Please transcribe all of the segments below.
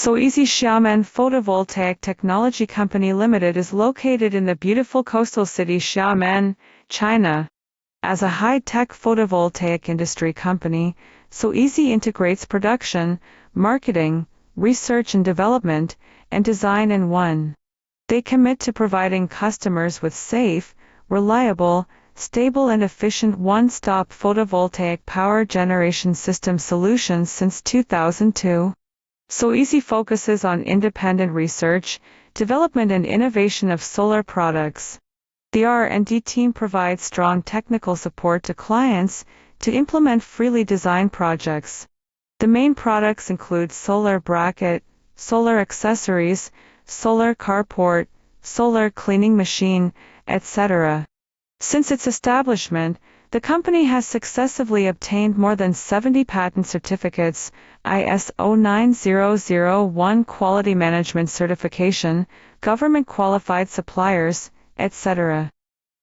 Soeasy Xiamen Photovoltaic Technology Company Limited is located in the beautiful coastal city Xiamen, China. As a high-tech photovoltaic industry company, Soeasy integrates production, marketing, research and development, and design in one. They commit to providing customers with safe, reliable, stable and efficient one-stop photovoltaic power generation system solutions since 2002. Soeasy focuses on independent research, development and innovation of solar products. The R&D team provides strong technical support to clients to implement freely designed projects. The main products include solar bracket, solar accessories, solar carport, solar cleaning machine, etc. Since its establishment, the company has successively obtained more than 70 patent certificates, ISO 9001 quality management certification, government qualified suppliers, etc.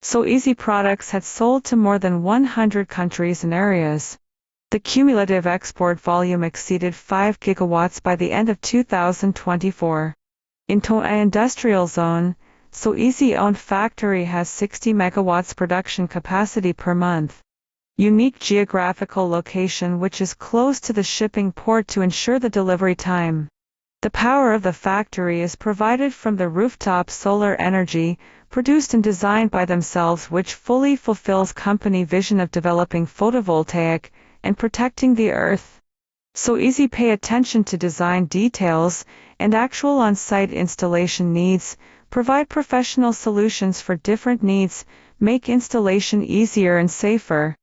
Soeasy products had sold to more than 100 countries and areas. The cumulative export volume exceeded 5 gigawatts by the end of 2024. In Toei Industrial Zone, Soeasy-owned factory has 60 megawatts production capacity per month. Unique geographical location which is close to the shipping port to ensure the delivery time. The power of the factory is provided from the rooftop solar energy, produced and designed by themselves, which fully fulfills company vision of developing photovoltaic and protecting the earth. Soeasy pay attention to design details and actual on-site installation needs, provide professional solutions for different needs, make installation easier and safer.